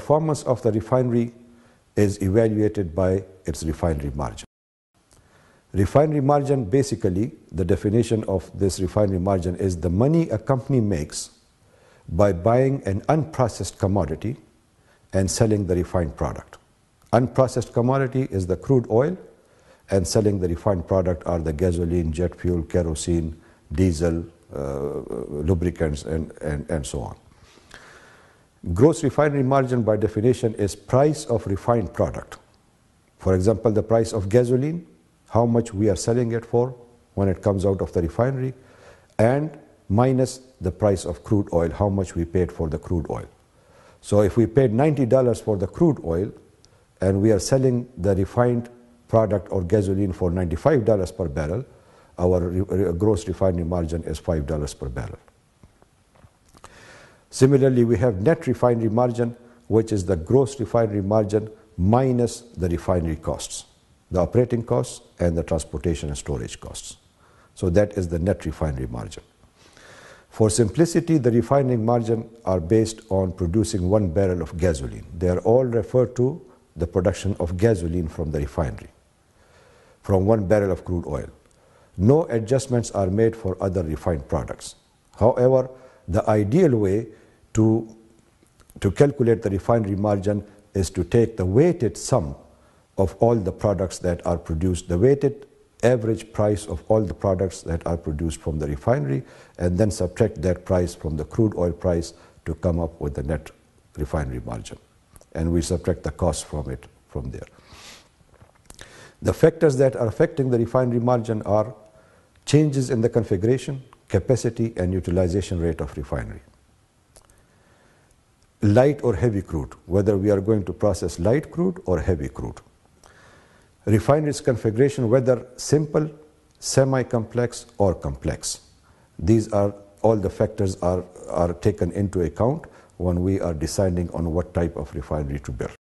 performance of the refinery is evaluated by its refinery margin. Refinery margin, basically, the definition of this refinery margin is the money a company makes by buying an unprocessed commodity and selling the refined product. Unprocessed commodity is the crude oil, and selling the refined product are the gasoline, jet fuel, kerosene, diesel, lubricants, and so on. Gross refinery margin, by definition, is price of refined product. For example, the price of gasoline, how much we are selling it for when it comes out of the refinery, and minus the price of crude oil, how much we paid for the crude oil. So if we paid $90 for the crude oil and we are selling the refined product or gasoline for $95 per barrel, our gross refinery margin is $5 per barrel. Similarly, we have net refinery margin, which is the gross refinery margin minus the refinery costs, the operating costs and the transportation and storage costs. So that is the net refinery margin. For simplicity, the refining margin are based on producing 1 barrel of gasoline. They are all referred to the production of gasoline from the refinery, from 1 barrel of crude oil. No adjustments are made for other refined products. However, the ideal way to calculate the refinery margin is to take the weighted sum of all the products that are produced, the weighted average price of all the products that are produced from the refinery, and then subtract that price from the crude oil price to come up with the net refinery margin. And we subtract the cost from it from there. The factors that are affecting the refinery margin are changes in the configuration, capacity, and utilization rate of refinery. Light or heavy crude, whether we are going to process light crude or heavy crude. Refinery's configuration, whether simple, semi-complex, or complex. These are all the factors are taken into account when we are deciding on what type of refinery to build.